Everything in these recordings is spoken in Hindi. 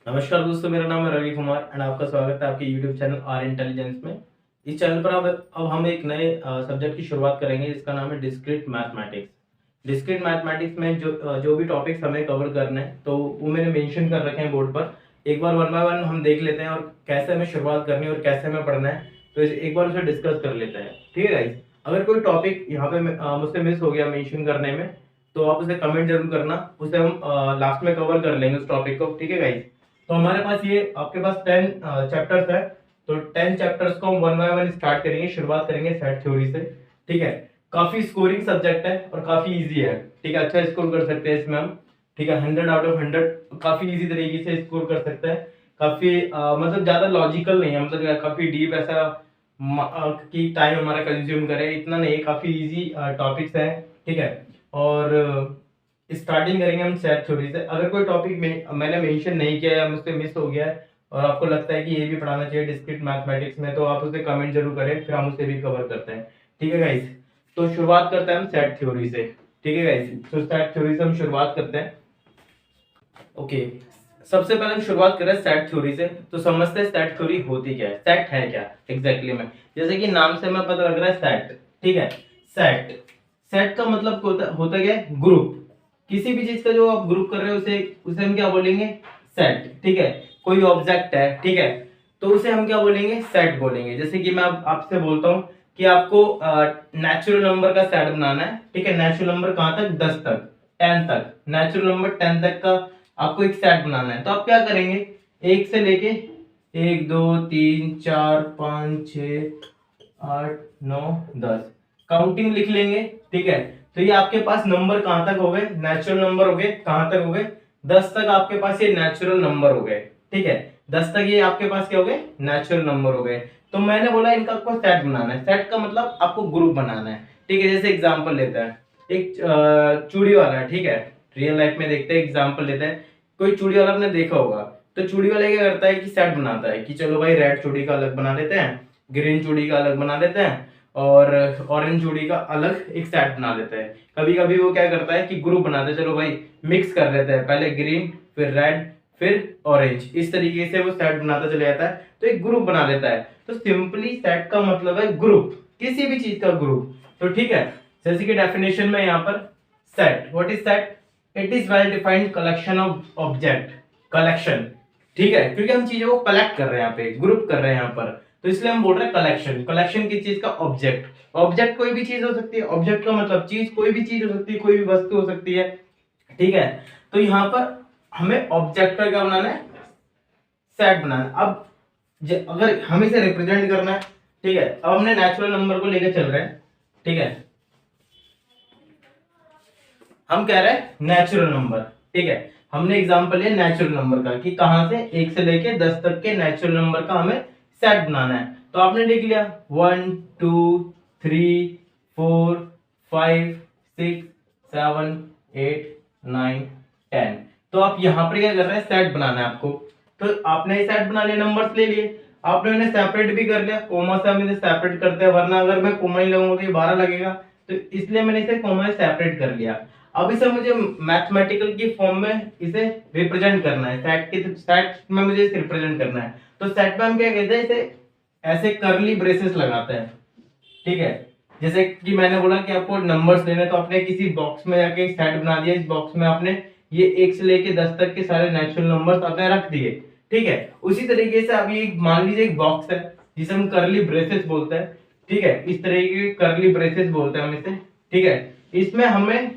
नमस्कार दोस्तों, मेरा नाम है रवि कुमार एंड आपका स्वागत है आपके यूट्यूब चैनल आर इंटेलिजेंस में। इस चैनल पर अब हम एक नए सब्जेक्ट की शुरुआत करेंगे जिसका नाम है डिस्क्रीट मैथमेटिक्स। डिस्क्रीट मैथमेटिक्स में जो भी टॉपिक्स हमें कवर करने हैं तो वो मैंने मेंशन कर रखे हैं बोर्ड पर। एक बार वन बाय वन हम देख लेते हैं और कैसे हमें शुरुआत करनी है और कैसे हमें पढ़ना है, तो एक बार उसे डिस्कस कर लेते हैं। ठीक है गाइस, अगर कोई टॉपिक यहाँ पे मुझसे मिस हो गया मेंशन करने में तो आप उसे कमेंट जरूर करना, उसे हम लास्ट में कवर कर लेंगे उस टॉपिक को। ठीक है गाइस, तो हमारे पास ये आपके पास 10 चैप्टर्स है, तो 10 चैप्टर्स को हम वन बाय वन स्टार्ट करेंगे, शुरुआत करेंगे सेट थ्योरी से। ठीक है, काफी स्कोरिंग सब्जेक्ट है और काफी इजी है। ठीक है, अच्छा स्कोर कर सकते हैं इसमें हम। ठीक है, 100 आउट ऑफ 100 काफी इजी तरीके से स्कोर कर सकते हैं। काफी मतलब ज्यादा लॉजिकल नहीं है, मतलब काफी डीप ऐसा कि टाइम हमारा कंज्यूम करे इतना नहीं है, काफी इजी टॉपिक्स है। ठीक है, और स्टार्टिंग करेंगे हम सेट थ्योरी से। अगर कोई टॉपिक मैंने मेंशन नहीं किया है, मुझसे मिस हो गया है और आपको लगता है कि ये भी पढ़ाना चाहिए डिस्क्रीट मैथमेटिक्स में, तो आप उसे कमेंट जरूर करें, फिर हम उसे भी कवर करते हैं। ठीक है गाइस, तो शुरुआत करते हैं हम सेट थ्योरी से। ठीक है गाइस, तो सेट थ्योरी से हम शुरुआत करते हैं। ओके, सबसे पहले हम शुरुआत करें सेट थ्योरी से, तो समझते हैं सेट थ्योरी होती क्या है, सेट है क्या एग्जैक्टली में। जैसे कि नाम से हमें पता लग रहा है सेट। ठीक है, सेट सेट का मतलब होता क्या है, ग्रुप। किसी भी चीज का जो आप ग्रुप कर रहे हो उसे उसे हम क्या बोलेंगे, सेट। ठीक है, कोई ऑब्जेक्ट है, ठीक है, तो उसे हम क्या बोलेंगे, सेट बोलेंगे। जैसे कि मैं आपसे बोलता हूँ कि आपको नेचुरल नंबर का सेट बनाना है। ठीक है, नेचुरल नंबर कहाँ तक, 10 तक, 10 तक, नेचुरल नंबर 10 तक का आपको एक सेट बनाना है। तो आप क्या करेंगे, एक से लेके 1 2 3 4 5 6 8 9 10 काउंटिंग लिख लेंगे। ठीक है, तो ये आपके पास नंबर कहां तक हो गए, नेचुरल नंबर हो गए, कहां तक हो गए, 10 तक आपके पास ये नेचुरल नंबर हो गए। ठीक है, 10 तक ये आपके पास क्या हो गए, नेचुरल नंबर हो गए। तो मैंने बोला इनका आपको सेट बनाना है। सेट का मतलब आपको ग्रुप बनाना है। ठीक है, जैसे एग्जांपल लेते हैं, एक चूड़ी वाला है। ठीक है, रियल लाइफ में देखते हैं, एग्जांपल लेते हैं। कोई चूड़ी वाला आपने देखा होगा, तो चूड़ी वाला क्या करता है कि सेट बनाता है कि चलो भाई रेड चूड़ी का अलग बना लेते हैं, ग्रीन चूड़ी का अलग बना लेते हैं और ऑरेंज चूड़ी का अलग एक सेट बना लेते हैं। कभी कभी वो क्या करता है कि ग्रुप बनाते हैं, चलो भाई मिक्स कर लेते हैं, पहले ग्रीन फिर रेड फिर ऑरेंज, इस तरीके से वो सेट बनाता चले जाता है, तो एक ग्रुप बना लेता है। तो सिंपली सेट का मतलब है ग्रुप, किसी भी चीज का ग्रुप। तो ठीक है, जैसे कि डेफिनेशन में यहाँ पर set, what is set, it is well defined collection of object. Collection, ठीक है, क्योंकि हम चीजों को कलेक्ट कर रहे हैं, यहाँ पे ग्रुप कर रहे हैं यहाँ पर, तो इसलिए हम बोल रहे हैं कलेक्शन। कलेक्शन किस चीज का, ऑब्जेक्ट। ऑब्जेक्ट कोई भी चीज हो सकती है, ऑब्जेक्ट का मतलब चीज, कोई भी चीज हो सकती है, कोई भी वस्तु हो सकती है। ठीक है, तो यहाँ पर हमें ऑब्जेक्ट का क्या बनाना है, सेट बनाना है। अब अगर हमें इसे रिप्रेजेंट करना है, ठीक है, अब हमने नेचुरल नंबर को लेकर चल रहे हैं। ठीक है, हम कह रहे हैं नेचुरल नंबर। ठीक है, हमने एग्जांपल लिया नेचुरल नंबर का कि कहां से, 1 से लेके 10 तक के नेचुरल नंबर का हमें सेट बनाना है। तो आपने लिख लिया 1 2 3 4 5 6 7 8 9 10। तो आप यहां पर क्या कर रहे हैं, सेट बनाना है आपको। तो आपने सेट बना लिया, नंबर्स ले लिए, आपने उन्हें सेपरेट भी कर लिया, कोमा से हम इसे सेपरेट करते हैं, वरना अगर मैं कोमा ही लगाऊंगा तो ये 12 लगेगा, तो इसलिए मैंने इसे कोमा से सेपरेट कर लिया। अब इसे मुझे मैथमेटिकल की फॉर्म में इसे रिप्रेजेंट करना है, सेट में मुझे इसे रिप्रेजेंट करना है। तो सेट में हम क्या कहते हैं, इसे ऐसे करली ब्रेसेस लगाते हैं। ठीक है, जैसे कि मैंने बोला कि आपको नंबर्स लेने, तो आपने किसी बॉक्स में जाके एक सेट बना दिया, इस बॉक्स में आपने ये 1 से लेके 10 तक के सारे नेचुरल नंबर्स आपने रख दिए। ठीक है, उसी तरीके से अभी एक मान लीजिए एक बॉक्स है जिसे हम करली ब्रेसेस बोलते हैं। ठीक है, इस तरीके के करली ब्रेसेस बोलते हैं हम इसे। ठीक है, इसमें हमें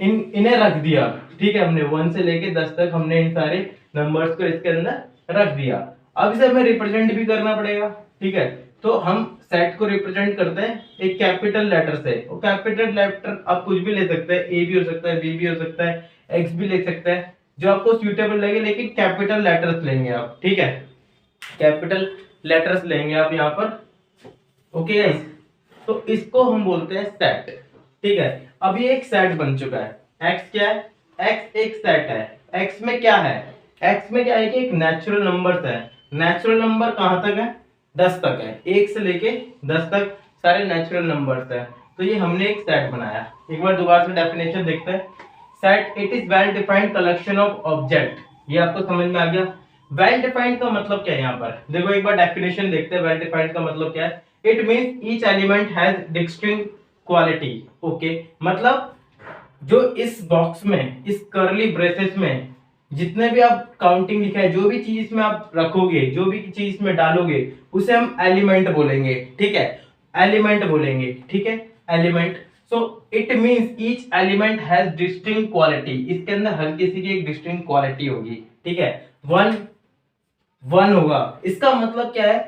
इन्हें रख दिया। ठीक है, हमने 1 से लेके 10 तक हमने इन सारे नंबर्स को इसके अंदर रख दिया। अब इसे हमें रिप्रेजेंट भी करना पड़ेगा। ठीक है, तो हम सेट को रिप्रेजेंट करते हैं एक कैपिटल लेटर से। और कैपिटल लेटर आप कुछ भी ले सकते हैं, ए भी हो सकता है, बी भी हो सकता है, एक्स भी ले सकते हैं, जो आपको सुइटेबल लगे, लेकिन कैपिटल लेटर्स लेंगे आप। ठीक है, कैपिटल लेटर्स लेंगे आप यहाँ पर। ओके गाइस, तो इसको हम बोलते हैं सेट। ठीक है, अब ये एक सेट बन चुका है। एक्स क्या है, एक्स एक सेट है। एक्स में क्या है, एक्स में क्या है कि एक नेचुरल नंबर है। नेचुरल नंबर कहां तक है, 10 तक है, 1 से लेके 10 तक सारे नेचुरल नंबर्स है। तो ये हमने एक सेट बनाया। एक बार दोबारा से डेफिनेशन देखते हैं। Set, it is well defined collection of object. ये आपको समझ में आ गया। वेल डिफाइंड का मतलब क्या है यहाँ पर, देखो एक बार डेफिनेशन देखते हैं। वेल डिफाइंड का मतलब क्या है? It means each element has distinct quality. Okay, मतलब जो इस बॉक्स में, इस कर्ली ब्रेसेस में जितने भी आप काउंटिंग लिखा है, जो भी चीज इसमें आप रखोगे, जो भी चीज इसमें डालोगे, उसे हम एलिमेंट बोलेंगे। ठीक है, एलिमेंट बोलेंगे। ठीक है, element. So it means each element has distinct quality. इसके अंदर हर किसी की एक डिस्टिंक्ट क्वालिटी होगी। ठीक है, वन वन होगा। इसका मतलब क्या है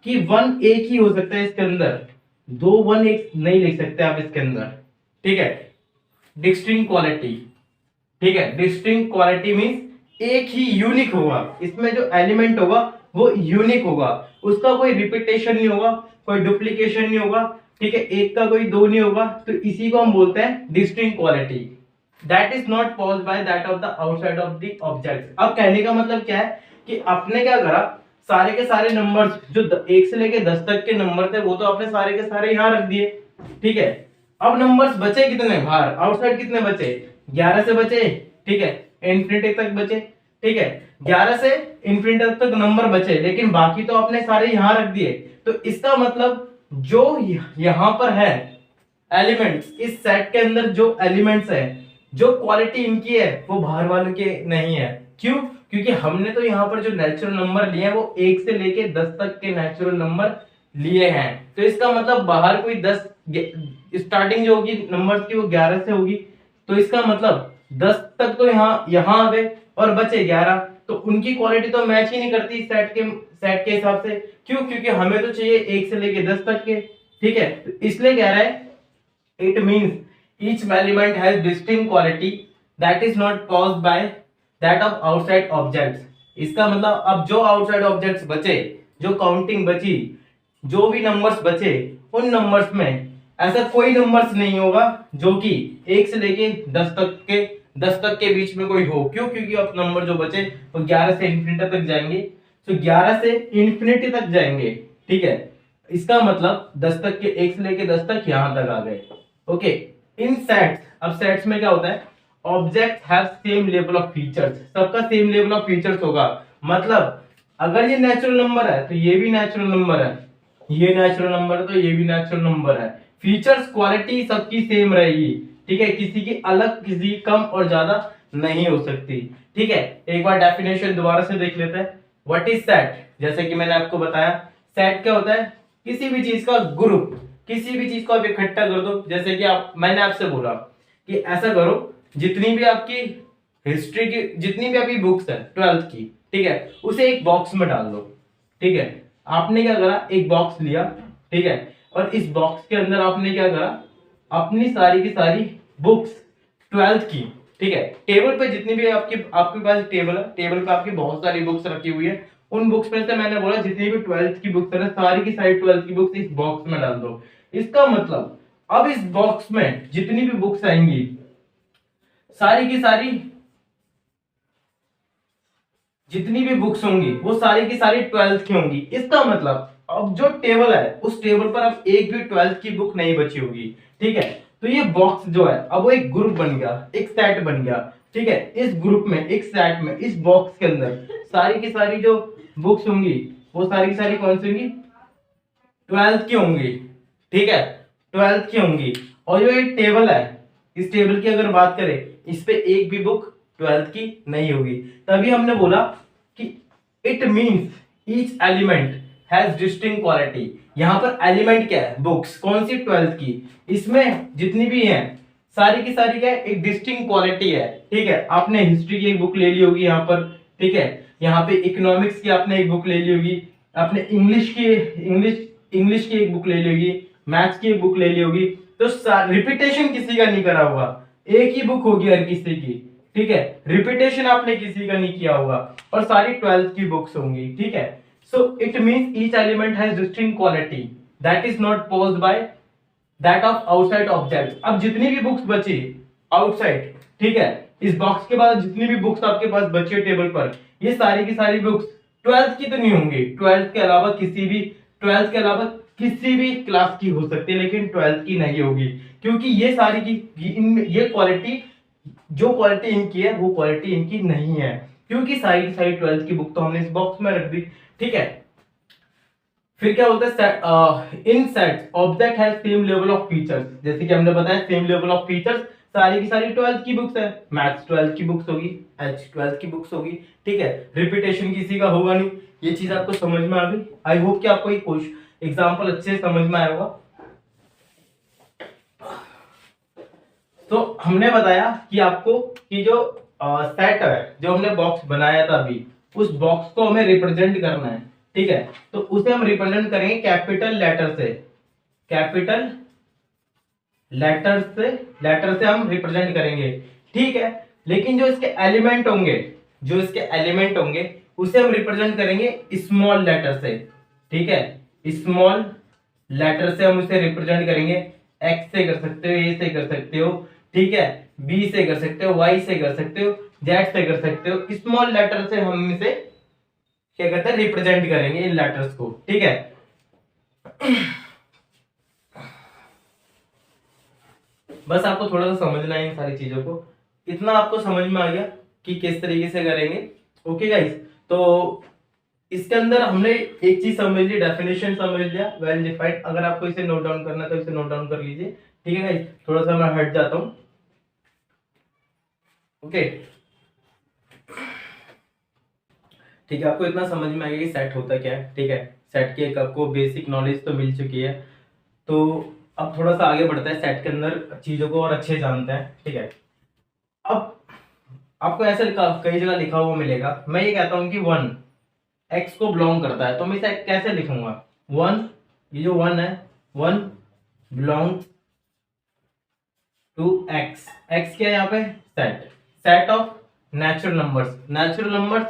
कि वन एक ही हो सकता है इसके अंदर, दो वन एक नहीं लिख सकते आप इसके अंदर। ठीक है, डिस्टिंक्ट क्वालिटी। ठीक है, डिस्टिंक्ट क्वालिटी मींस एक ही यूनिक होगा, इसमें जो एलिमेंट होगा वो यूनिक होगा, उसका कोई रिपीटेशन नहीं होगा, कोई डुप्लीकेशन नहीं होगा। ठीक है, एक का कोई दो नहीं होगा, तो इसी को हम बोलते हैं distinct quality. That is not paused by that of the outside of the object. अब कहने का मतलब क्या है कि आपने क्या करा, सारे के सारे नंबर्स जो 1 से लेके 10 तक के नंबर थे वो तो आपने सारे के सारे यहां रख दिए। ठीक है, अब नंबर्स बचे कितने बाहर, आउटसाइड कितने बचे, 11 से बचे। ठीक है, इन्फिनिटी तक बचे। ठीक है, 11 से इन्फिनिटी तक नंबर बचे, लेकिन बाकी तो आपने सारे यहां रख दिए। तो इसका मतलब जो यहां पर है एलिमेंट्स, इस सेट के अंदर जो एलिमेंट्स है, जो क्वालिटी इनकी है वो बाहर वालों के नहीं है। क्यों? क्योंकि हमने तो यहाँ पर जो नेचुरल नंबर लिए हैं वो 1 से लेके 10 तक के नेचुरल नंबर लिए हैं। तो इसका मतलब बाहर कोई 10 स्टार्टिंग जो होगी नंबर्स की वो 11 से होगी, तो इसका मतलब 10 तक तो यहाँ आ गए और बचे 11, तो उनकी क्वालिटी तो मैच ही नहीं करती सेट के हिसाब से। क्यों? क्योंकि हमें तो चाहिए 1 से लेके 10 तक के। ठीक है, तो इसलिए कह रहा है it means each element has distinct quality that is not caused by that of outside objects। इसका मतलब अब जो आउटसाइड ऑब्जेक्ट्स बचे, जो काउंटिंग बची, जो भी नंबर्स बचे, उन नंबर्स में ऐसा कोई नंबर्स नहीं होगा जो कि 1 से लेके 10 तक के बीच में कोई हो। क्यों? क्योंकि अब नंबर जो बचे वो 11 से इन्फिनिटी तक जाएंगे, तो 11 से इन्फिनिटी तक जाएंगे। ठीक है, इसका मतलब 10 तक के, 1 से लेके 10 तक यहां तक आ गए। ओके, इन सेट्स, अब सेट्स में क्या होता है, object have same level of features, सबका सेम लेवल ऑफ फीचर्स होगा। मतलब अगर ये नेचुरल नंबर है तो ये भी नेचुरल नंबर है, ये नेचुरल नंबर है तो ये भी नेचुरल नंबर है। फीचर्स क्वालिटी सबकी सेम रहेगी। ठीक है, किसी की अलग, किसी की कम और ज्यादा नहीं हो सकती। ठीक है, एक बार डेफिनेशन दोबारा से देख लेते हैं। What is set? जैसे कि मैंने आपको बताया, सेट क्या होता है, किसी भी चीज का ग्रुप, किसी भी चीज को आप इकट्ठा कर दो। जैसे कि मैंने आपसे बोला कि ऐसा करो, जितनी भी आपकी हिस्ट्री की, जितनी भी आपकी बुक्स है 12th की, ठीक है, उसे एक बॉक्स में डाल दो। ठीक है, आपने क्या करा, एक बॉक्स लिया। ठीक है, और इस बॉक्स के अंदर आपने क्या करा, अपनी सारी की सारी बुक्स 12th की, ठीक है, टेबल पे जितनी भी आपके पास टेबल है, टेबल पे आपकी बहुत सारी बुक्स रखी हुई है, उन बुक्स में से मैंने बोला जितनी भी 12th की बुक्स है ना, सारी की सारी 12th की बुक्स इस बॉक्स में डाल दो। इसका मतलब अब इस बॉक्स में जितनी भी बुक्स आएंगी, सारी की सारी जितनी भी बुक्स होंगी वो सारी की सारी 12th की होंगी। इसका मतलब अब जो टेबल है उस टेबल पर अब एक भी 12th की बुक नहीं बची होगी। ठीक है, तो ये बॉक्स जो है अब वो एक ग्रुप बन गया, एक सेट बन गया। ठीक है, इस ग्रुप में, एक सेट में, इस बॉक्स के अंदर सारी की सारी जो बुक्स होंगी वो सारी की सारी कौन सी होंगी, 12th की होंगी। ठीक है, 12th की होंगी। और जो ये टेबल है, इस टेबल की अगर बात करें, इस पे एक भी बुक 12th की नहीं होगी। तभी हमने बोला कि it means each element has distinct quality. यहां पर एलिमेंट क्या है, बुक्स, कौन सी, 12th की। इसमें जितनी भी हैं सारी की सारी क्या है, एक डिस्टिंक्ट क्वालिटी है। ठीक है, आपने हिस्ट्री की एक बुक ले ली होगी यहाँ पर। ठीक है, यहाँ पे इकोनॉमिक्स की आपने एक बुक ले ली होगी, आपने इंग्लिश की एक बुक ले ली होगी, मैथ्स की एक बुक ले ली होगी। तो रिपीटेशन किसी का नहीं करा होगा, एक ही बुक होगी हर किसी की। ठीक है, रिपीटेशन आपने किसी का नहीं किया होगा, और सारी 12th की बुक्स होंगी। ठीक है, so it means each element has distinct quality that is not posed by that of outside object. अब जितनी भी बुक्स बची आउटसाइड, ठीक है, इस बॉक्स के बाद जितनी भी बुक्स आपके पास बची है टेबल पर, ये सारी की सारी बुक्स 12th की तो नहीं होंगी, 12th के अलावा किसी भी क्लास की हो सकती है, लेकिन 12th की नहीं होगी। क्योंकि ये सारी की ये क्वालिटी, जो क्वालिटी इनकी है वो क्वालिटी इनकी नहीं है। क्योंकि सारी सारी 12th की बुक तो हमने इस बॉक्स में रख दी, ठीक है। फिर क्या होता है, in sets object has same level of features, जैसे कि हमने बताया सेम लेवल ऑफ फीचर्स, सारी की सारी 12th की बुक्स है, मैथ्स 12th की बुक्स होगी, एच 12th की बुक्स होगी, ठीक है। रिपीटेशन किसी का होगा नहीं, ये चीज आपको समझ में आ गई। आई होप कि आपको ये एग्जांपल अच्छे से समझ में आया होगा। तो हमने बताया कि आपको कि जो सेट है, जो हमने बॉक्स बनाया था अभी, उस बॉक्स को हमें रिप्रेजेंट करना है, ठीक है। तो उसे हम रिप्रेजेंट करेंगे कैपिटल लेटर से, कैपिटल लेटर से हम रिप्रेजेंट करेंगे, ठीक है। लेकिन जो इसके एलिमेंट होंगे, जो इसके एलिमेंट होंगे उसे हम रिप्रेजेंट करेंगे स्मॉल लेटर से, ठीक है। स्मॉल लेटर से हम उसे रिप्रेजेंट करेंगे, एक्स से कर सकते हो, ए से कर सकते हो, ठीक है, बी से कर सकते हो, वाई से कर सकते हो, जेड से कर सकते हो। स्मॉल लेटर से हम इसे क्या कहते हैं, रिप्रेजेंट करेंगे इन लेटर्स को, ठीक है। बस आपको थोड़ा सा समझना है इन सारी चीजों को, इतना आपको समझ में आ गया कि किस तरीके से करेंगे। ओके गाइस, तो इसके अंदर हमने एक चीज समझ ली, डेफिनेशन समझ लिया, वेल डिफाइंड। अगर आपको इसे नोट डाउन करना है तो इसे नोट डाउन कर लीजिए, ठीक है गाइस। थोड़ा सा मैं हट जाता हूं, ओके, ठीक है। आपको इतना समझ में आ गया कि सेट होता क्या है, ठीक है। सेट की एक आपको बेसिक नॉलेज तो मिल चुकी है, तो अब थोड़ा सा आगे बढ़ता है, सेट के अंदर चीजों को और अच्छे जानते हैं, ठीक है। अब आपको ऐसे कई जगह लिखा हुआ मिलेगा, मैं ये कहता हूं कि वन एक्स को बिलोंग करता है, तो मैं इसे कैसे लिखूंगा, वन, ये जो वन है, one belong to X, X क्या है यहाँ पे, set, set of natural numbers, natural numbers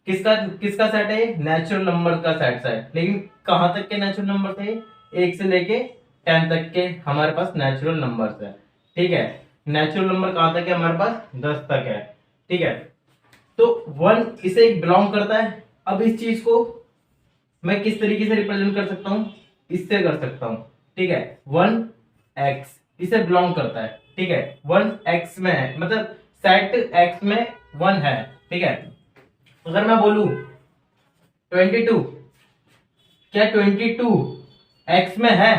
किसका किसका सेट है, नेचुरल नंबर का सेट है। लेकिन कहां तक के नेचुरल नंबर है, एक से लेके 10 तक के हमारे पास नेचुरल नंबर्स है, ठीक है। नेचुरल नंबर कहां तक है, हमारे पास 10 तक है, ठीक है। तो वन इसे बिलोंग करता है। अब इस चीज को मैं किस तरीके से रिप्रेजेंट कर सकता हूं, इससे कर सकता हूं, ठीक है। वन एक्स इसे बिलोंग करता है, ठीक है, वन एक्स में है, मतलब सेट एक्स में वन है, ठीक है। अगर मैं बोलूं 22, क्या 22 एक्स में है,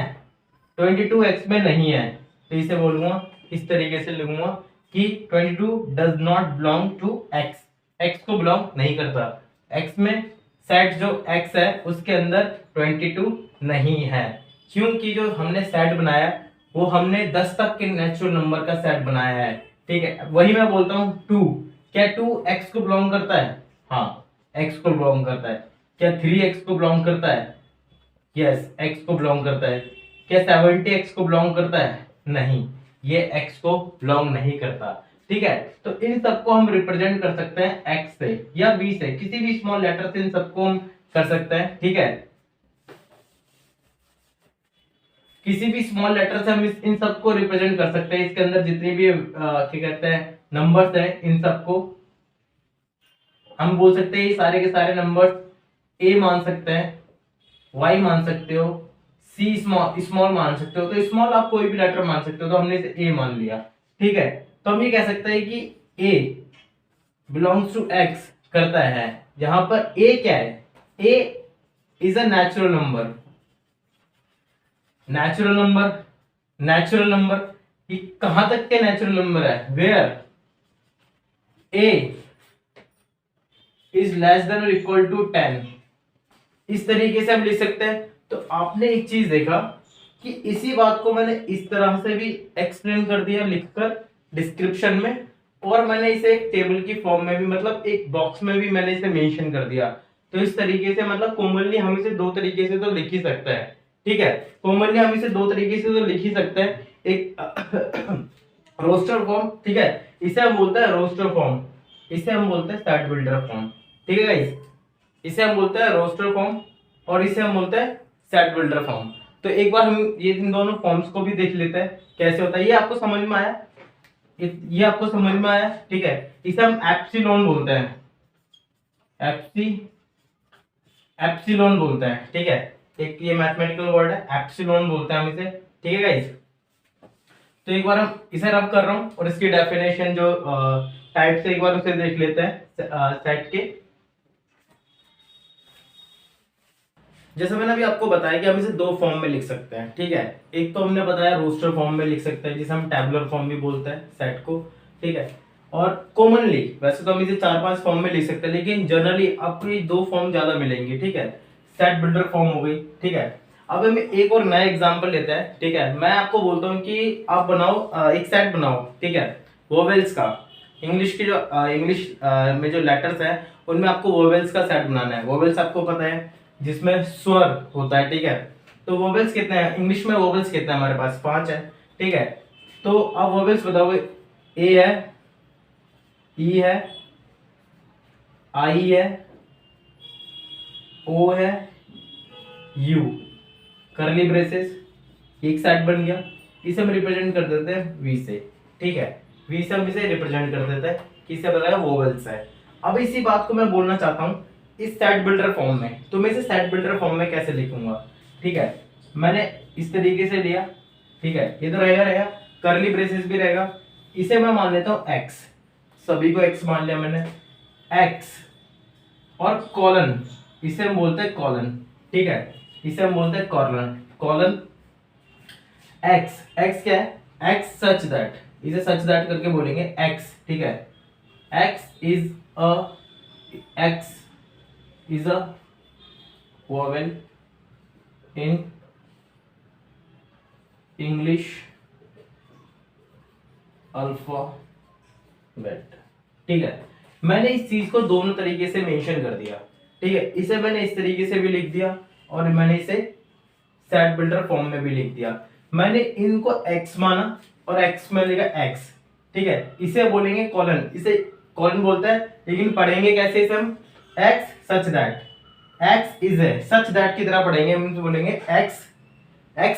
22 एक्स में नहीं है, तो इसे बोलूंगा, इस तरीके से लिखूंगा कि 22 does not belong to X, X को बिलोंग नहीं करता, एक्स में सेट जो एक्स है उसके अंदर 22 नहीं है, क्योंकि जो हमने सेट बनाया वो हमने 10 तक के नेचुरल नंबर का सेट बनाया है, ठीक है। वही मैं बोलता हूँ 2, क्या 2 एक्स को बिलोंग करता है, हाँ एक्स को बिलोंग करता है। क्या 3 एक्स को बिलोंग करता है, यस एक्स को बिलोंग करता है। क्या 70 एक्स को बिलोंग करता है, नहीं, ये एक्स को बिलोंग नहीं करता, ठीक है। तो इन सबको हम रिप्रेजेंट कर सकते हैं एक्स से या बी से, किसी भी स्मॉल लेटर से इन सबको हम कर सकते हैं, ठीक है। किसी भी स्मॉल लेटर से हम इन सबको रिप्रेजेंट कर सकते हैं, इसके अंदर जितनी भी क्या कहते हैं नंबर्स हैं, इन सबको हम बोल सकते हैं ये सारे के सारे नंबर्स ए मान सकते हैं, वाई मान सकते हो, सी स्मॉल मान सकते हो, तो स्मॉल आप कोई भी लेटर मान सकते हो, तो हमने इसे ए मान लिया, ठीक है। तो हम ये कह सकते हैं कि ए बिलोंग्स टू एक्स करता है, यहां पर ए क्या है, a is a natural number, natural number, natural number ये कहां तक के नेचुरल नंबर है, where a is less than और इक्वल टू 10, इस तरीके से हम लिख सकते हैं। तो आपने एक चीज देखा कि इसी बात को मैंने इस तरह से भी एक्सप्लेन कर दिया लिखकर डिस्क्रिप्शन में, और मैंने इसे एक टेबल की फॉर्म में भी, मतलब एक बॉक्स में भी मैंने इसे मेंशन कर दिया। तो इस तरीके से मतलब कॉमनली हम इसे दो तरीके से तो लिख ही सकते हैं, ठीक है। कॉमनली हम इसे दो तरीके से तो लिख ही सकते हैं, एक रोस्टर फॉर्म, ठीक है, इसे हम बोलते हैं रोस्टर फॉर्म, इसे हम बोलते हैं सेट बिल्डर फॉर्म, ठीक है गाइस। इसे हम बोलते हैं रोस्टर फॉर्म और इसे हम बोलते हैं सेट बिल्डर फॉर्म। तो एक बार हम ये इन दोनों फॉर्म्स को भी देख लेते हैं कैसे होता है, ये आपको समझ में आया, ये आपको समझ में आया, ठीक है। इसे हम एप्सिलॉन बोलते हैं, एप्सिलॉन बोलते हैं, ठीक है। एक ये मैथमेटिकल वर्ड है, एप्सिलॉन बोलते हैं हम इसे, ठीक है गाइस। तो एक बार हम इसे रब कर रहा हूं और इसकी डेफिनेशन जो टाइप से एक बार उसे देख लेते हैं सेट के। जैसे मैंने अभी आपको बताया कि हम इसे दो फॉर्म में लिख सकते हैं, ठीक है। एक तो हमने बताया रोस्टर फॉर्म में लिख सकते हैं, जिसे हम टैबुलर फॉर्म भी बोलते हैं सेट को, ठीक है। और कॉमनली वैसे तो हम इसे 4-5 फॉर्म में लिख सकते हैं, लेकिन जनरली आपको ये दो फॉर्म ज्यादा मिलेंगे, ठीक है। सेट बिल्डर फॉर्म हो गई, ठीक है। अब हम एक और नया एग्जांपल लेते हैं, ठीक है। मैं आपको बोलता हूँ कि आप बनाओ एक सेट बनाओ, ठीक है, वोवेल्स का। इंग्लिश की जो इंग्लिश में जो लेटर्स हैं उनमें आपको वोवेल्स का सेट बनाना है। वोवेल्स आपको पता है जिसमें स्वर होता है, ठीक है। तो वोवेल्स कितने हैं इंग्लिश में? वोवेल्स कितने हैं हमारे पास? 5 है, ठीक है। तो आप वोवेल्स बताओगे, ए है, ई है, आई है, ओ है, यू, करली ब्रेसेस, एक सेट बन गया। इसे हम रिप्रेजेंट कर देते हैं वी से, ठीक है। वी से हम इसे रिप्रेजेंट कर देते हैं, किससे बताया? वोवेल्स है। अब इसी बात को मैं बोलना चाहता हूं इस सेट बिल्डर फॉर्म में। तो मैं इसे सेट बिल्डर फॉर्म में कैसे लिखूंगा, ठीक है। मैंने इस तरीके से लिया, ठीक है। ये तो रहेगा, करली ब्रेसेस भी रहेगा। इसे मैं मान लेता हूं एक्स, सभी को एक्स मान लिया मैंने, एक्स। और कॉलन, इसे हम बोलते हैं कॉलन, ठीक है। इसे हम बोलते हैं कॉलन, कॉलन एक्स। एक्स क्या है? एक्स सच दैट, इसे सच दैट करके बोलेंगे एक्स, ठीक है। X is a vowel in English alphabet, ठीक है। मैंने इस चीज को दोनों तरीके से मेंशन कर दिया, ठीक है। इसे मैंने इस तरीके से भी लिख दिया और मैंने इसे सेट बिल्डर फॉर्म में भी लिख दिया। मैंने इनको x माना और x में लिखा x, ठीक है। इसे बोलेंगे कॉलन, इसे कॉलन बोलते हैं, लेकिन पढ़ेंगे कैसे इसे हम? x such that, x is a such that की तरह पढ़ेंगे हम। बोलेंगे x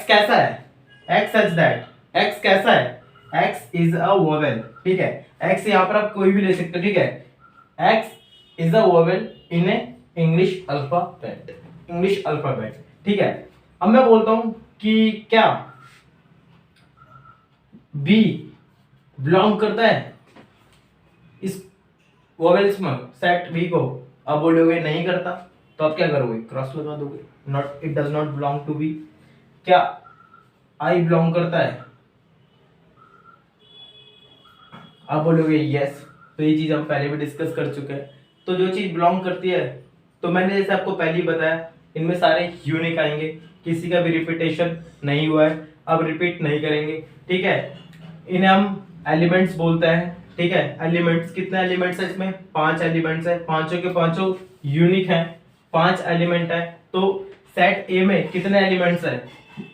कैसा है? x सच दैट, x कैसा है? x इज अ वोवेल, ठीक है। x यहाँ पर आप कोई भी ले सकते हो, ठीक है। x is a vowel in A English alphabet, English alphabet, ठीक है। अब मैं बोलता हूं कि क्या B बिलोंग करता है इस वोवेल्स में, सेट B को? अब बोलोगे नहीं करता, तो आप क्या करोगे? क्रॉस लगा दोगे, not, it does not belong to B. क्या I बिलोंग करता है? आप बोलोगे यस। तो ये चीज हम पहले भी डिस्कस कर चुके हैं। तो जो चीज बिलोंग करती है, तो मैंने जैसे आपको पहले ही बताया, इनमें सारे यूनिक आएंगे, किसी का भी रिपीटेशन नहीं हुआ है, अब रिपीट नहीं करेंगे, ठीक है। इन्हें हम एलिमेंट्स बोलते हैं, ठीक है। एलिमेंट्स, कितने एलिमेंट्स है इसमें? 5 एलिमेंट्स है, पांचों के पांचों यूनिक हैं, 5 एलिमेंट है। तो सेट ए में कितने एलिमेंट्स है?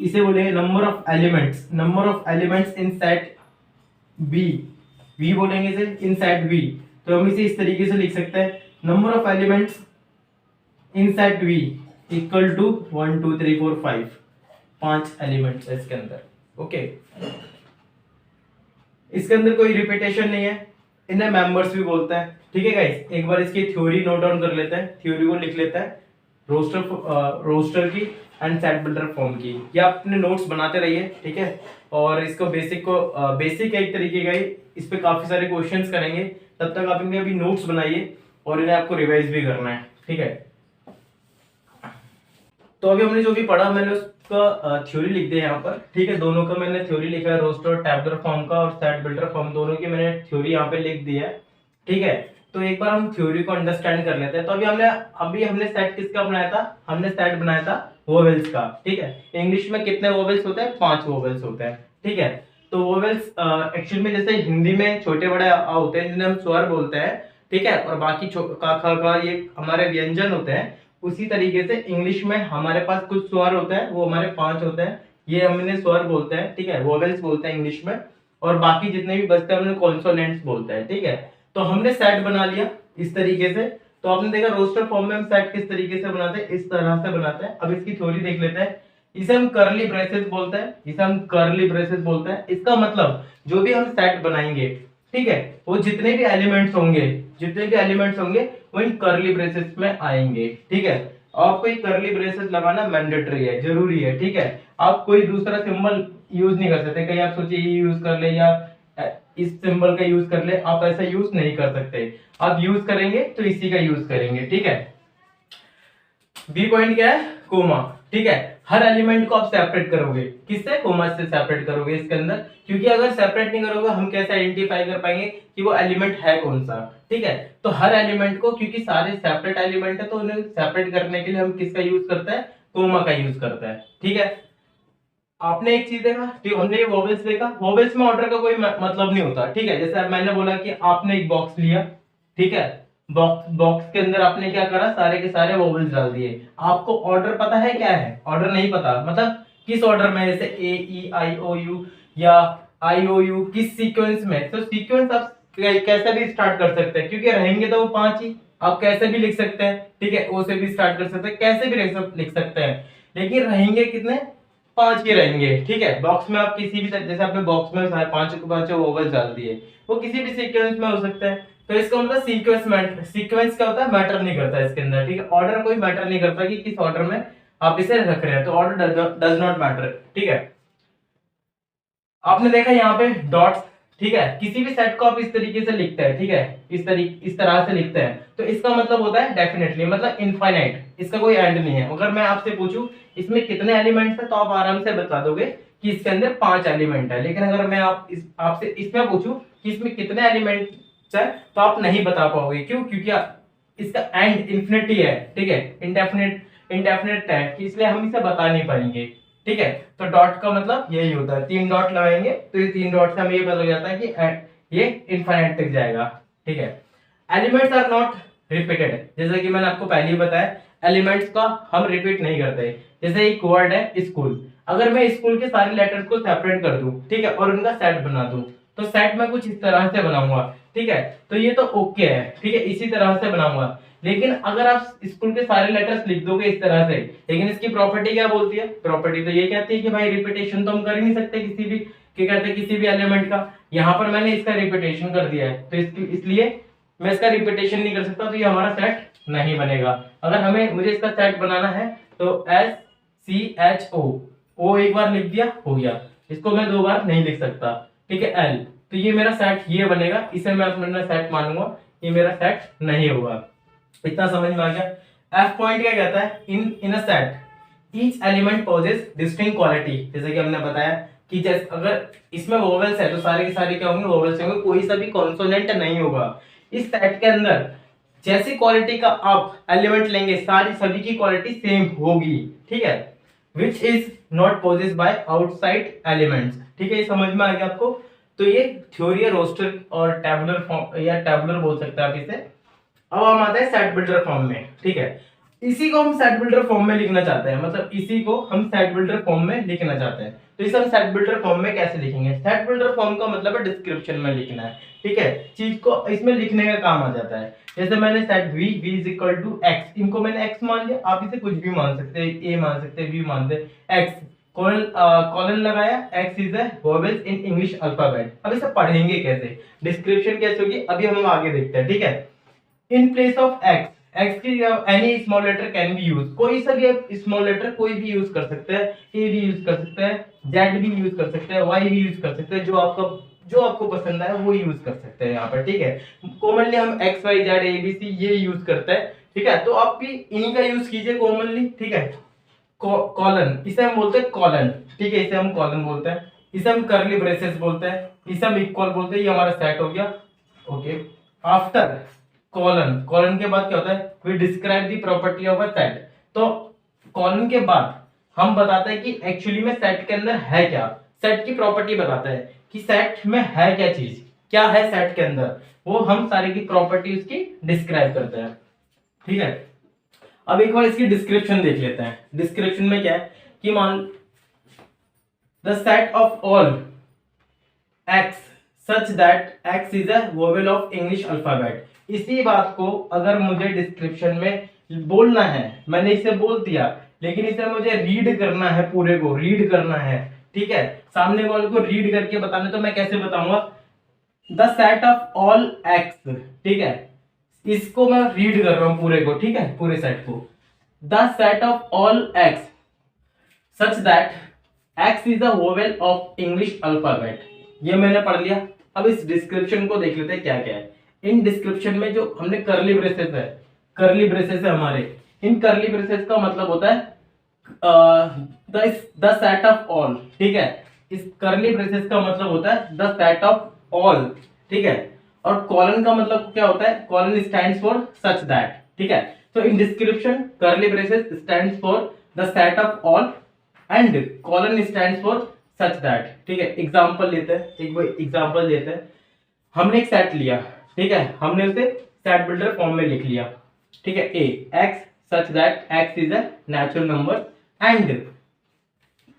इसे बोलेंगे number of elements, number of elements in set B, we बोलेंगे इसे इन सेट वी। तो हम इसे इस तरीके से लिख सकते हैं, number of elements in set V equal to 1 2 3 4 5, 5 elements है इसके अंदर, ओके। इसके अंदर कोई रिपीटेशन नहीं है, इन्हें मेंबर्स भी बोलते हैं, ठीक है गाइस। एक बार इसकी थ्योरी नोट डाउन कर लेते हैं, थ्योरी को लिख लेते हैं, रोस्टर की एंड सेट बिल्डर फॉर्म की। ये आप अपने नोट्स बनाते रहिए, ठीक है। और इसको बेसिक एक तरीके का ही, इस पे काफी सारे क्वेश्चंस करेंगे, तब तक आप इनके अभी नोट्स बनाइए और इन्हें आपको रिवाइज भी करना है, ठीक है। तो अभी हमने जो भी पढ़ा, मैंने उसका थ्योरी लिख दिया यहाँ पर, ठीक है। दोनों का मैंने थ्योरी लिखा है, रोस्टर टैबुलर फॉर्म का और सेट बिल्डर फॉर्म, दोनों की मैंने थ्योरी यहाँ पे लिख दी है, ठीक है। तो एक बार हम थ्योरी को अंडरस्टैंड कर लेते हैं। तो अभी हमने सेट किसका बनाया था? हमने सेट बनाया था वोवेल्स का, ठीक है। इंग्लिश में कितने वोवेल्स होते हैं? 5 वोवेल्स होते हैं, ठीक है। तो वोवेल्स एक्चुअल में जैसे हिंदी में छोटे बड़े होते हैं जिन्हें हम स्वर बोलते हैं, ठीक है। और बाकी का खा का ये हमारे व्यंजन होते हैं। उसी तरीके से इंग्लिश में हमारे पास कुछ स्वर होते हैं, वो हमारे 5 होते हैं, ये हम इन्हें स्वर बोलते हैं, ठीक है, वोवेल्स बोलते हैं इंग्लिश में। और बाकी जितने भी बचते हैं हम कॉन्सोनेंट्स बोलते हैं, ठीक है। तो हमने सेट बना लिया इस तरीके से। तो आपने देखा रोस्टर फॉर्म में हम सेट किस तरीके से बनाते हैं, इस तरह से बनाते हैं। अब इसकी थ्योरी देख लेते हैं। इसे हम करली ब्रेसेस बोलते हैं, इसे हम करली ब्रेसेस बोलते हैं। इसका मतलब जो भी हम सेट बनाएंगे, ठीक है, वो जितने भी एलिमेंट्स होंगे वो इन करली ब्रेसेस में आएंगे, ठीक है। आपको ये करली ब्रेसेस लगाना मैंडेटरी है, जरूरी है, ठीक है। आप कोई दूसरा सिंबल यूज नहीं कर सकते। कहीं आप सोचिए ये यूज कर ले या इस सिंबल का यूज कर ले, आप ऐसा यूज नहीं कर सकते। आप यूज करेंगे तो इसी का यूज करेंगे, ठीक है। बी पॉइंट क्या है, कोमा, ठीक है। हर एलिमेंट को आप सेपरेट करोगे, किससे, कोमा से सेपरेट करोगे इसके अंदर, क्योंकि अगर सेपरेट नहीं करोगे हम कैसे आइडेंटिफाई कर पाएंगे कि वो एलिमेंट है कौन सा, ठीक है। तो हर एलिमेंट को, क्योंकि सारे सेपरेट एलिमेंट है तो उन्हें सेपरेट करने के लिए हम किसका यूज करते हैं, कोमा का यूज करते हैं, ठीक है। आपने एक चीज देखा, ठीक, हमने ये वोवेल्स देखा, वोवेल्स में ऑर्डर का कोई मतलब नहीं होता, ठीक है। जैसे मैंने बोला कि आपने एक बॉक्स लिया, ठीक है, बॉक्स के अंदर आपने क्या करा, सारे के सारे वोवेल्स डाल दिए, आपको ऑर्डर पता है क्या है, ऑर्डर नहीं पता, मतलब किस ऑर्डर में, जैसे ए ई आई ओ यू या आई ओ यू, किस सीक्वेंस में, तो सीक्वेंस आप कैसे भी स्टार्ट कर सकते हैं, क्योंकि रहेंगे तो वो 5 ही, आप कैसे भी लिख सकते हैं, ठीक है, ओ से भी स्टार्ट कर सकते हैं, कैसे भी लिख सकते हैं, लेकिन रहेंगे कितने, 5 के रहेंगे, ठीक है। बॉक्स में आप किसी भी जैसे आपने बॉक्स में सारे 5 के 5 ओवल्स डाल दिए, वो किसी भी सीक्वेंस में हो सकता है, तो इसका मतलब सीक्वेंस क्या होता है, मैटर नहीं करता इसके अंदर, ठीक है। ऑर्डर कोई मैटर नहीं करता कि किस ऑर्डर में आप इसे रख रहे हैं, तो ऑर्डर डज नॉट मैटर, ठीक है। आपने देखा यहाँ पे डॉट्स, ठीक है, किसी भी सेट को आप इस तरीके से लिखते हैं, ठीक है, इस तरह से लिखते हैं, तो इसका मतलब होता है डेफिनेटली, मतलब इनफाइनाइट, इसका कोई एंड नहीं है। अगर मैं आपसे पूछूं इसमें कितने एलिमेंट्स है, तो आप आराम से बता दोगे कि इसके अंदर 5 एलिमेंट है, लेकिन अगर मैं आपसे इसमें पूछूं कि इसमें कितने एलिमेंट्स है, तो आप नहीं बता पाओगे, क्यों, क्योंकि इसका एंड इन्फिनिटी है, ठीक है, इंडेफिनिट है, कि इसलिए हम इसे बता नहीं पाएंगे, ठीक है। तो डॉट का मतलब यही होता है, 3 डॉट लगाएंगे तो ये 3 डॉट से हमें ये पता लग जाता है कि ये इनफाइनाइट तक जाएगा, ठीक है। एलिमेंट्स आर नॉट रिपीटेड, जैसे कि मैंने आपको पहले ही बताया, एलिमेंट्स का हम रिपीट नहीं करते। जैसे एक वर्ड है स्कूल, अगर मैं स्कूल के सारे लेटर्स को सेपरेट कर दूं, ठीक है, और उनका सेट बना दूं, तो सेट मैं कुछ इस तरह से बनाऊंगा, ठीक है, तो ये तो ओके है, ठीक है, इसी तरह से बनाऊंगा। लेकिन अगर आप स्कूल के सारे लेटर्स लिख दोगे इस तरह से, लेकिन इसकी प्रॉपर्टी क्या बोलती है, प्रॉपर्टी तो ये कहती है कि भाई रिपीटेशन तो हम कर ही नहीं सकते किसी भी, क्या कहते हैं, किसी भी एलिमेंट का। यहाँ पर मैंने इसका रिपीटेशन कर दिया है, तो इसलिए मैं इसका रिपीटेशन नहीं कर सकता, तो ये हमारा सेट नहीं बनेगा। अगर मुझे इसका सेट बनाना है तो SCHO, ओ एक बार लिख दिया, हो गया, इसको मैं 2 बार नहीं लिख सकता, ठीक है, L, तो ये मेरा सेट ये बनेगा, इसे मैं अपना सेट मानूंगा, ये मेरा सेट नहीं होगा। इतना समझ में आ गया। एफ पॉइंट क्या कहता है, in a set each element possess distinct quality, जैसे कि हमने बताया कि जैसे अगर इसमें वोवेल्स है तो सारे के सारे क्या होंगे, वोवेल्स होंगे, कोई सा भी कॉन्सोनेंट नहीं होगा। इस सेट के अंदर जैसी क्वालिटी का आप एलिमेंट लेंगे सारी सभी की क्वालिटी सेम होगी, ठीक है, which is not possess by outside elements, ठीक है, ये समझ में आ गया आपको। तो ये थ्योरी है रोस्टर और टेबुलर फॉर्म, या टेबुलर बोल सकते हैं आप इसे। अब हम आते हैं सेट बिल्डर फॉर्म में, ठीक है, इसी को हम सेट बिल्डर फॉर्म में लिखना चाहते हैं, मतलब इसी को हम सेट बिल्डर फॉर्म में लिखना चाहते हैं, तो इसे हम सेट बिल्डर फॉर्म में कैसे लिखेंगे। सेट बिल्डर फॉर्म का मतलब है डिस्क्रिप्शन में लिखना है, ठीक है, चीज को इसमें लिखने का काम आ जाता है। जैसे मैंने set v is equal to x, इनको मैंने x मान लिया, आप इसे कुछ भी मान सकते हैं, a मान सकते हैं, b मान दे, x कॉलन लगाया, x is the vowels in English alphabet. अब इसे पढ़ेंगे कैसे, डिस्क्रिप्शन कैसे होगी, अभी हम आगे देखते हैं, ठीक है। इन प्लेस ऑफ x की any small letter can be use, कोई सा भी स्मॉल लेटर कोई भी यूज कर सकते हैं, a भी यूज कर सकते हैं, z भी यूज कर सकते हैं, y भी यूज कर सकते हैं, जो आपको पसंद है वो यूज कर सकते हैं यहाँ पर, ठीक है। कॉमनली हम x y z a b c ये यूज करते हैं, ठीक है, तो आप भी इन्हीं का यूज कीजिए कॉमनली, ठीक है। कॉलन, इसे हम बोलते हैं कॉलन, ठीक है, इसे हम कॉलन बोलते हैं, इसे हम करली ब्रेसेस बोलते हैं, इसे हम इक्वल बोलते हैं, ये हमारा सेट हो गया, ओके। आफ्टर कॉलन के बाद क्या होता है, we describe the property of a set, तो कॉलन के बाद हम बताते हैं कि एक्चुअली में सेट के अंदर है क्या, सेट की प्रॉपर्टी बताता है कि सेट में है क्या चीज, क्या है सेट के अंदर, वो हम सारी की प्रॉपर्टी उसकी डिस्क्राइब करते हैं, ठीक है। अब एक बार इसकी डिस्क्रिप्शन देख लेते हैं। डिस्क्रिप्शन में क्या है कि मान the set of all x such that x is a vowel of English alphabet, इसी बात को अगर मुझे डिस्क्रिप्शन में बोलना है, मैंने इसे बोल दिया, लेकिन इसे मुझे रीड करना है, पूरे को रीड करना है, ठीक है, सामने वाले को रीड करके बताना, तो मैं कैसे बताऊंगा, the set of all x, ठीक है, इसको मैं रीड कर रहा हूं पूरे को, ठीक है, पूरे सेट को, the set of all x such that x is a vowel of English alphabet, ये मैंने पढ़ लिया, अब इस डिस्क्रिप्शन को देख लेते हैं क्या क्या है। इन डिस्क्रिप्शन में जो हमने कर्ली ब्रेसेस है हमारे, इन कर्ली ब्रेसेस का मतलब होता है द सेट ऑफ ऑल, ठीक है। इस कर्ली ब्रेसेस का मतलब होता है द सेट ऑफ ऑल, ठीक है। और कॉलन का मतलब क्या होता है, colon stands for such that, ठीक है। तो in description curly braces stands for the set of all and colon stands for such that, ठीक है। एग्जांपल लेते हैं, एक एग्जांपल लेते हैं। हमने एक सेट लिया, ठीक है, हमने उसे सेट बिल्डर फॉर्म में लिख लिया, ठीक है। A x such that x is a natural number and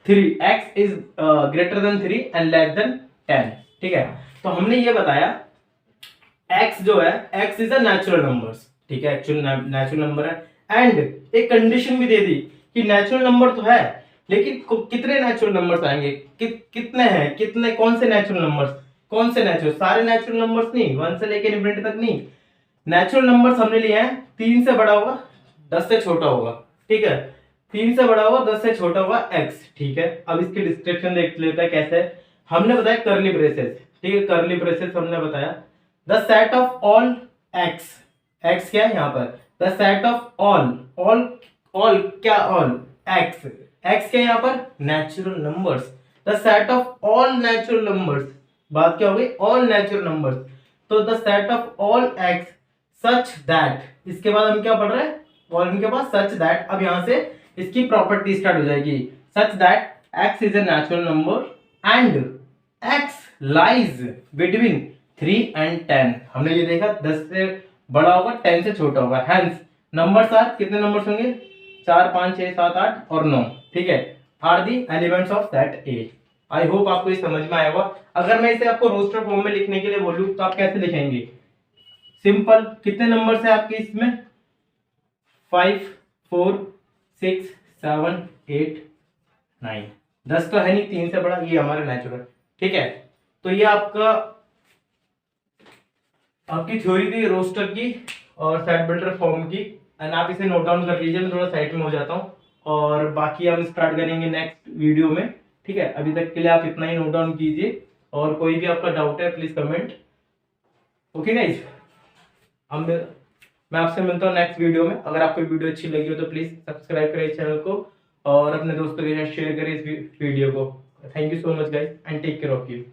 3x is greater than 3 and less than 10, ठीक है। तो हमने ये बताया x जो है, x is a natural numbers, ठीक है, एक्चुअल नेचुरल नंबर है। एंड एक कंडीशन भी दे दी कि नेचुरल नंबर तो है, लेकिन कितने नेचुरल नंबर्स आएंगे, कितने हैं, कितने, कौन से नेचुरल नंबर्स, कौन से नेचुरल, सारे नेचुरल नंबर्स नहीं, 1 से लेकर इन्फिनिटी तक नहीं। नेचुरल नंबर्स हमने लिए हैं 3 से बड़ा होगा 10 से छोटा होगा, ठीक है। 3 से बड़ा होगा 10 से छोटा होगा x, ठीक है। अब इसकी डिस्क्रिप्शन देख लेते हैं कैसे। हमने बताया कर्ली ब्रेसेस, ठीक है, कर्ली ब्रेसेस हमने बताया the set of all x, x क्या है यहाँ पर, द सेट ऑफ ऑल क्या, ऑल x, x क्या है यहाँ पर, natural numbers, the set of all natural numbers, बात क्या हो गई, ऑल नेचुरल नंबर्स। तो the set of all x such that, इसके बाद हम क्या पढ़ रहे हैं, कॉलम के बाद सच दैट। अब यहां से इसकी प्रॉपर्टी स्टार्ट हो जाएगी, such that x is a natural number and x lies between 3 and 10। हमने ये देखा 10 से बड़ा होगा 10 से छोटा होगा, हेंस नंबर्स आर, कितने नंबर्स होंगे, 4 5 6 7 8 और 9, ठीक है, are the elements of set A. I hope आपको ये समझ में आया होगा। अगर मैं इसे आपको रोस्टर फॉर्म में लिखने के लिए बोलूं तो आप कैसे लिखेंगे, सिंपल, कितने नंबर्स है आपके इसमें, 5 4 6 7 8 9, 10 तो है नहीं, 3 से बड़ा, ये हमारा नेचुरल, ठीक है। तो ये आपकी थ्योरी थी रोस्टर की और सेट बिल्डर फॉर्म की, एंड आप इसे नोट डाउन कर लीजिए। मैं थोड़ा साइड में हो जाता हूँ और बाकी हम स्टार्ट करेंगे नेक्स्ट वीडियो में, ठीक है। अभी तक के लिए आप इतना ही नोट डाउन कीजिए और कोई भी आपका डाउट है प्लीज कमेंट, ओके गाइस। अब मैं आपसे मिलता हूँ नेक्स्ट वीडियो में। अगर आपको वीडियो अच्छी लगी हो तो प्लीज सब्सक्राइब करें इस चैनल को और अपने दोस्तों के साथ शेयर करें इस वीडियो को। Thank you so much guys and take care of you.